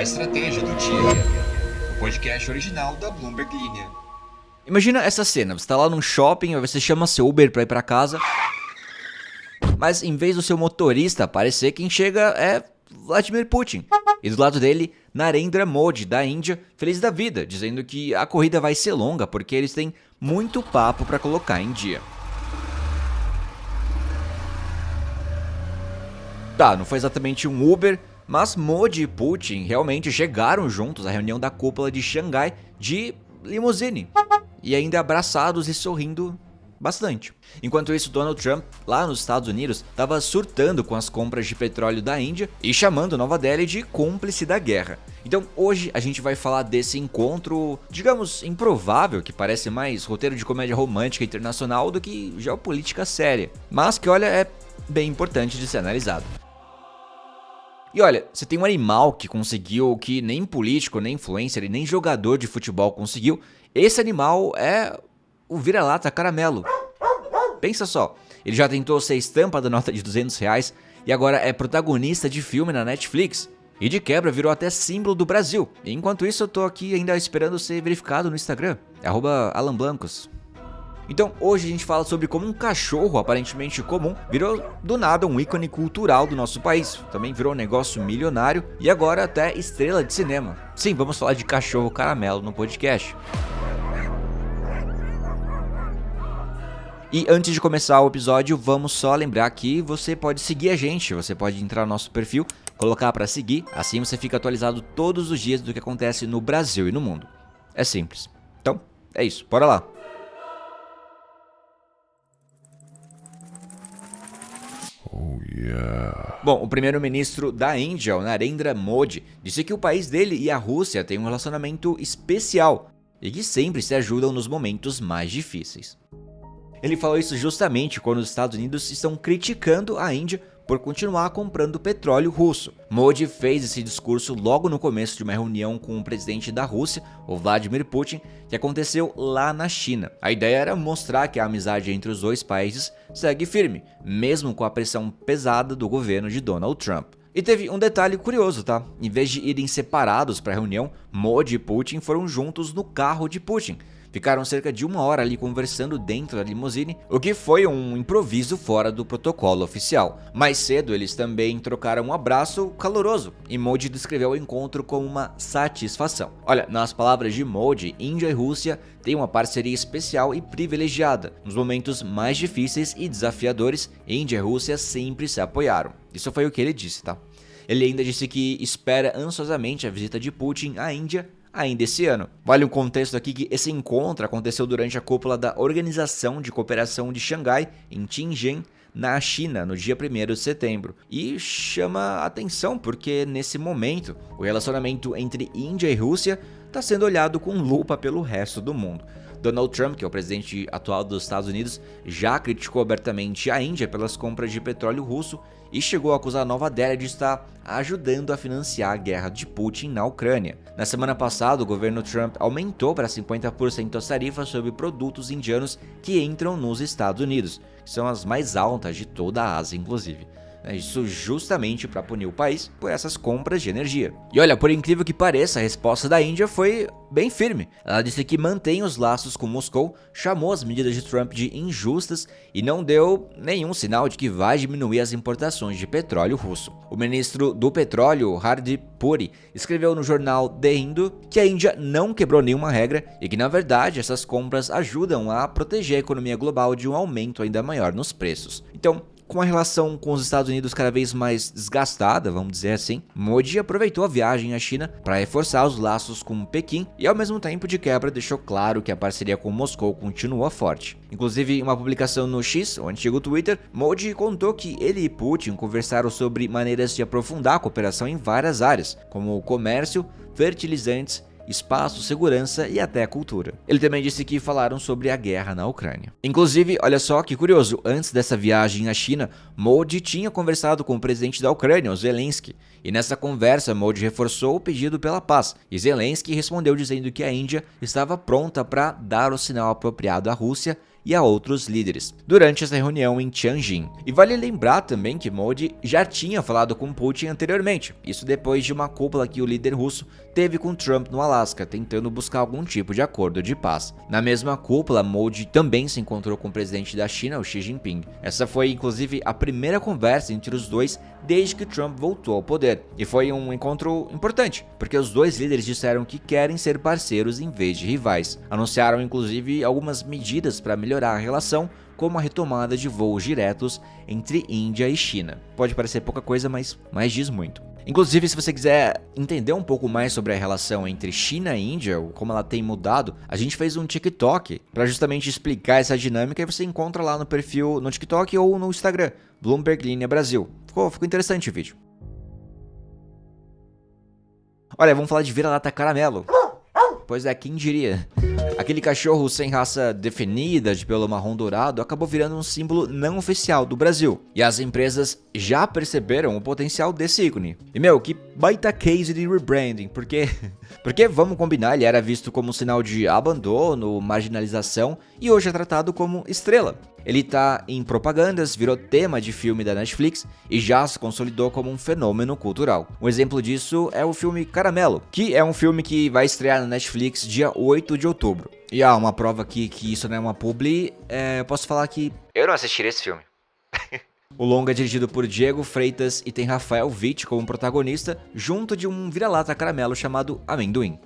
A estratégia do dia. O podcast original da Bloomberg Linha. Imagina essa cena, você tá lá num shopping, você chama seu Uber pra ir pra casa, mas em vez do seu motorista aparecer, quem chega é Vladimir Putin. E do lado dele, Narendra Modi, da Índia, feliz da vida, dizendo que a corrida vai ser longa porque eles têm muito papo pra colocar em dia. Tá, não foi exatamente um Uber, mas Modi e Putin realmente chegaram juntos à reunião da cúpula de Xangai de limusine. E ainda abraçados e sorrindo bastante. Enquanto isso, Donald Trump, lá nos Estados Unidos, estava surtando com as compras de petróleo da Índia e chamando Nova Delhi de cúmplice da guerra. Então hoje a gente vai falar desse encontro, digamos, improvável, que parece mais roteiro de comédia romântica internacional do que geopolítica séria, mas que, olha, é bem importante de ser analisado. E olha, você tem um animal que conseguiu o que nem político, nem influencer e nem jogador de futebol conseguiu. Esse animal é o vira-lata caramelo. Pensa só, ele já tentou ser estampa da nota de R$200 e agora é protagonista de filme na Netflix. E de quebra virou até símbolo do Brasil. E enquanto isso eu tô aqui ainda esperando ser verificado no Instagram. É @AlanBlancos. Então hoje a gente fala sobre como um cachorro aparentemente comum virou do nada um ícone cultural do nosso país. Também virou um negócio milionário e agora até estrela de cinema. Sim, vamos falar de cachorro caramelo no podcast. E antes de começar o episódio, vamos só lembrar que você pode seguir a gente, você pode entrar no nosso perfil, colocar para seguir, assim você fica atualizado todos os dias do que acontece no Brasil e no mundo. É simples. Então, é isso, bora lá. Oh, yeah. Bom, o primeiro-ministro da Índia, o Narendra Modi, disse que o país dele e a Rússia têm um relacionamento especial e que sempre se ajudam nos momentos mais difíceis. Ele falou isso justamente quando os Estados Unidos estão criticando a Índia por continuar comprando petróleo russo. Modi fez esse discurso logo no começo de uma reunião com o presidente da Rússia, o Vladimir Putin, que aconteceu lá na China. A ideia era mostrar que a amizade entre os dois países segue firme, mesmo com a pressão pesada do governo de Donald Trump. E teve um detalhe curioso, tá? Em vez de irem separados para a reunião, Modi e Putin foram juntos no carro de Putin. Ficaram cerca de 1 hora ali conversando dentro da limusine, o que foi um improviso fora do protocolo oficial. Mais cedo eles também trocaram um abraço caloroso e Modi descreveu o encontro como uma satisfação. Olha, nas palavras de Modi, Índia e Rússia têm uma parceria especial e privilegiada. Nos momentos mais difíceis e desafiadores, Índia e Rússia sempre se apoiaram. Isso foi o que ele disse, tá? Ele ainda disse que espera ansiosamente a visita de Putin à Índia ainda esse ano. Vale um contexto aqui que esse encontro aconteceu durante a cúpula da Organização de Cooperação de Xangai, em Tianjin, na China, no dia 1º de setembro. E chama a atenção porque, nesse momento, o relacionamento entre Índia e Rússia está sendo olhado com lupa pelo resto do mundo. Donald Trump, que é o presidente atual dos Estados Unidos, já criticou abertamente a Índia pelas compras de petróleo russo e chegou a acusar Nova Delhi de estar ajudando a financiar a guerra de Putin na Ucrânia. Na semana passada, o governo Trump aumentou para 50% as tarifas sobre produtos indianos que entram nos Estados Unidos, que são as mais altas de toda a Ásia, inclusive. Isso justamente para punir o país por essas compras de energia. E olha, por incrível que pareça, a resposta da Índia foi bem firme. Ela disse que mantém os laços com Moscou, chamou as medidas de Trump de injustas e não deu nenhum sinal de que vai diminuir as importações de petróleo russo. O ministro do petróleo, Hardip Puri, escreveu no jornal The Hindu que a Índia não quebrou nenhuma regra e que, na verdade, essas compras ajudam a proteger a economia global de um aumento ainda maior nos preços. Então, com a relação com os Estados Unidos cada vez mais desgastada, vamos dizer assim, Modi aproveitou a viagem à China para reforçar os laços com Pequim e, ao mesmo tempo, de quebra, deixou claro que a parceria com Moscou continua forte. Inclusive, em uma publicação no X, o antigo Twitter, Modi contou que ele e Putin conversaram sobre maneiras de aprofundar a cooperação em várias áreas, como comércio, fertilizantes, espaço, segurança e até cultura. Ele também disse que falaram sobre a guerra na Ucrânia. Inclusive, olha só que curioso, antes dessa viagem à China, Modi tinha conversado com o presidente da Ucrânia, o Zelensky, e nessa conversa Modi reforçou o pedido pela paz, e Zelensky respondeu dizendo que a Índia estava pronta para dar o sinal apropriado à Rússia e a outros líderes, durante essa reunião em Tianjin. E vale lembrar também que Modi já tinha falado com Putin anteriormente, isso depois de uma cúpula que o líder russo teve com Trump no Alasca, tentando buscar algum tipo de acordo de paz. Na mesma cúpula, Modi também se encontrou com o presidente da China, o Xi Jinping. Essa foi inclusive a primeira conversa entre os dois desde que Trump voltou ao poder, e foi um encontro importante, porque os dois líderes disseram que querem ser parceiros em vez de rivais. Anunciaram inclusive algumas medidas para melhorar a relação, como a retomada de voos diretos entre Índia e China. Pode parecer pouca coisa, mas diz muito. Inclusive, se você quiser entender um pouco mais sobre a relação entre China e Índia, como ela tem mudado, a gente fez um TikTok para justamente explicar essa dinâmica, e você encontra lá no perfil no TikTok ou no Instagram, Bloomberg Linha Brasil. Ficou interessante o vídeo. Olha, vamos falar de vira-lata caramelo. Pois é, quem diria? Aquele cachorro sem raça definida, de pelo marrom dourado, acabou virando um símbolo não oficial do Brasil. E as empresas já perceberam o potencial desse ícone. E que baita case de rebranding, porque vamos combinar, ele era visto como um sinal de abandono, marginalização, e hoje é tratado como estrela. Ele tá em propagandas, virou tema de filme da Netflix e já se consolidou como um fenômeno cultural. Um exemplo disso é o filme Caramelo, que é um filme que vai estrear na Netflix dia 8 de outubro. E uma prova aqui que isso não é uma publi, eu posso falar que eu não assistiria esse filme. O longa é dirigido por Diego Freitas e tem Rafael Witt como protagonista, junto de um vira-lata caramelo chamado Amendoim.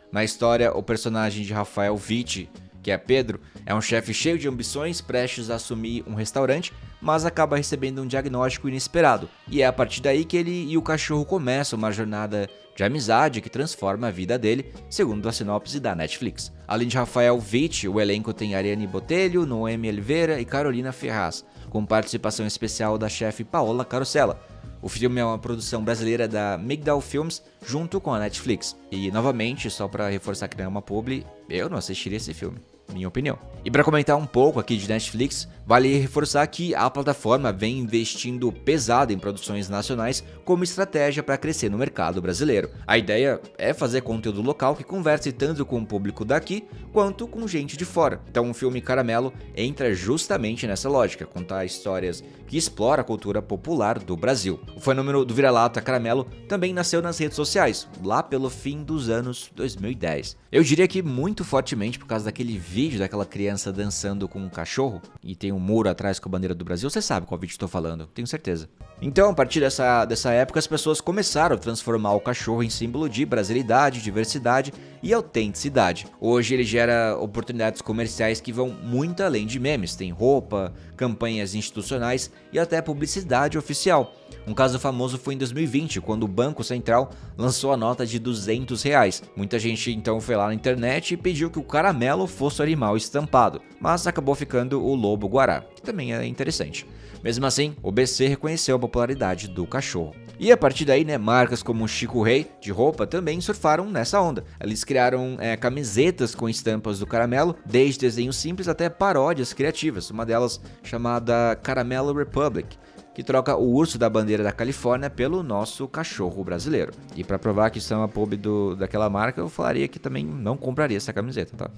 Na história, o personagem de Rafael Witt, que é Pedro, é um chefe cheio de ambições, prestes a assumir um restaurante, mas acaba recebendo um diagnóstico inesperado. E é a partir daí que ele e o cachorro começam uma jornada de amizade que transforma a vida dele, segundo a sinopse da Netflix. Além de Rafael Witt, o elenco tem Ariane Botelho, Noemi Oliveira e Carolina Ferraz, com participação especial da chefe Paola Carosella. O filme é uma produção brasileira da Migdal Films junto com a Netflix. E novamente, só para reforçar que não é uma publi, eu não assistiria esse filme, minha opinião. E para comentar um pouco aqui de Netflix, vale reforçar que a plataforma vem investindo pesado em produções nacionais como estratégia para crescer no mercado brasileiro. A ideia é fazer conteúdo local que converse tanto com o público daqui quanto com gente de fora. Então o filme Caramelo entra justamente nessa lógica, contar histórias que exploram a cultura popular do Brasil. O fenômeno do vira-lata caramelo também nasceu nas redes sociais, lá pelo fim dos anos 2010. Eu diria que muito fortemente por causa daquele vídeo daquela criança dançando com um cachorro, e tem um muro atrás com a bandeira do Brasil, você sabe qual vídeo estou falando, tenho certeza. Então, a partir dessa época, as pessoas começaram a transformar o cachorro em símbolo de brasilidade, diversidade e autenticidade. Hoje ele gera oportunidades comerciais que vão muito além de memes, tem roupa, campanhas institucionais e até publicidade oficial. Um caso famoso foi em 2020, quando o Banco Central lançou a nota de R$200. Muita gente então foi lá na internet e pediu que o caramelo fosse o animal estampado, mas acabou ficando o lobo-guará, que também é interessante. Mesmo assim, o BC reconheceu a popularidade do cachorro. E a partir daí, marcas como Chico Rei, de roupa, também surfaram nessa onda. Eles criaram camisetas com estampas do caramelo, desde desenhos simples até paródias criativas, uma delas chamada Caramelo Republic, que troca o urso da bandeira da Califórnia pelo nosso cachorro brasileiro. E para provar que isso é uma pub daquela marca, eu falaria que também não compraria essa camiseta, tá?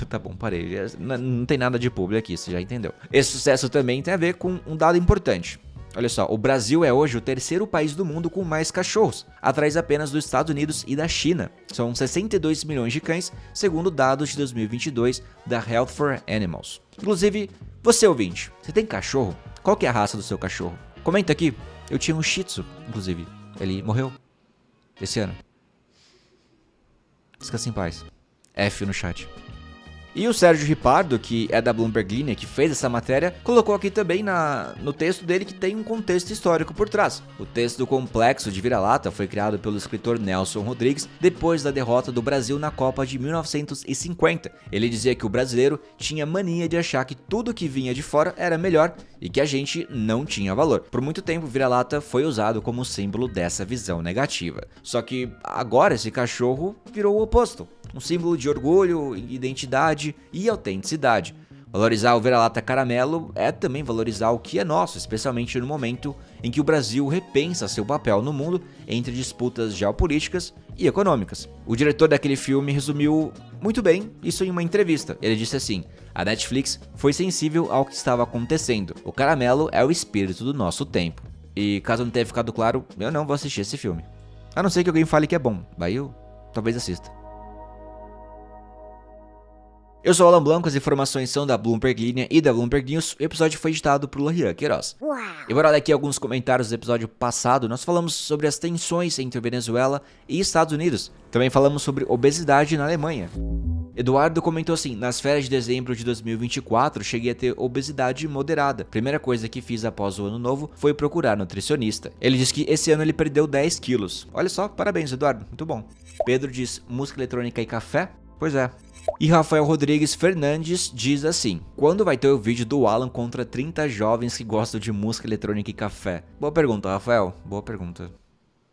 Tá bom, parei. Não tem nada de publi aqui, você já entendeu. Esse sucesso também tem a ver com um dado importante. Olha só, o Brasil é hoje o terceiro país do mundo com mais cachorros, atrás apenas dos Estados Unidos e da China. São 62 milhões de cães, segundo dados de 2022 da Health for Animals. Inclusive, você ouvinte, você tem cachorro? Qual que é a raça do seu cachorro? Comenta aqui. Eu tinha um Shih Tzu, inclusive. Ele morreu esse ano. Descanse em paz. F no chat. E o Sérgio Ripardo, que é da Bloomberg Linha, que fez essa matéria, colocou aqui também no texto dele que tem um contexto histórico por trás. O texto do Complexo de Vira-Lata foi criado pelo escritor Nelson Rodrigues depois da derrota do Brasil na Copa de 1950. Ele dizia que o brasileiro tinha mania de achar que tudo que vinha de fora era melhor e que a gente não tinha valor. Por muito tempo, vira-lata foi usado como símbolo dessa visão negativa. Só que agora esse cachorro virou o oposto. Um símbolo de orgulho, identidade e autenticidade. Valorizar o vira-lata caramelo é também valorizar o que é nosso, especialmente no momento em que o Brasil repensa seu papel no mundo entre disputas geopolíticas e econômicas. O diretor daquele filme resumiu muito bem isso em uma entrevista. Ele disse assim: a Netflix foi sensível ao que estava acontecendo. O caramelo é o espírito do nosso tempo. E caso não tenha ficado claro, eu não vou assistir esse filme. A não ser que alguém fale que é bom, aí eu talvez assista. Eu sou o Alan Blanco, as informações são da Bloomberg Linha e da Bloomberg News. O episódio foi editado por Lorian Queiroz. E bora ler aqui alguns comentários do episódio passado. Nós falamos sobre as tensões entre Venezuela e Estados Unidos. Também falamos sobre obesidade na Alemanha. Eduardo comentou assim: nas férias de dezembro de 2024, cheguei a ter obesidade moderada. Primeira coisa que fiz após o ano novo foi procurar nutricionista. Ele diz que esse ano ele perdeu 10 quilos. Olha só, parabéns, Eduardo, muito bom. Pedro diz: música eletrônica e café? Pois é. E Rafael Rodrigues Fernandes diz assim: quando vai ter o vídeo do Alan contra 30 jovens que gostam de música eletrônica e café? Boa pergunta, Rafael, boa pergunta.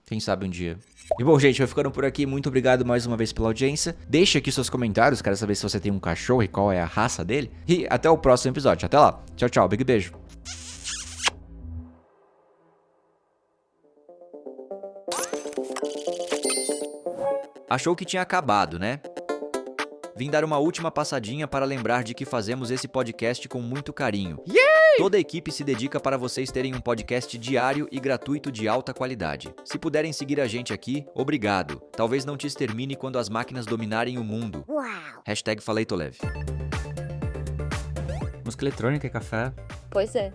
Quem sabe um dia. E bom, gente, vai ficando por aqui. Muito obrigado mais uma vez pela audiência. Deixa aqui seus comentários, quero saber se você tem um cachorro e qual é a raça dele. E até o próximo episódio. Até lá. Tchau, tchau. Big beijo. Achou que tinha acabado, né? Vim dar uma última passadinha para lembrar de que fazemos esse podcast com muito carinho. Toda a equipe se dedica para vocês terem um podcast diário e gratuito de alta qualidade. Se puderem seguir a gente aqui, obrigado. Talvez não te extermine quando as máquinas dominarem o mundo. #FaleitoLeve. Música eletrônica e café. Pois é.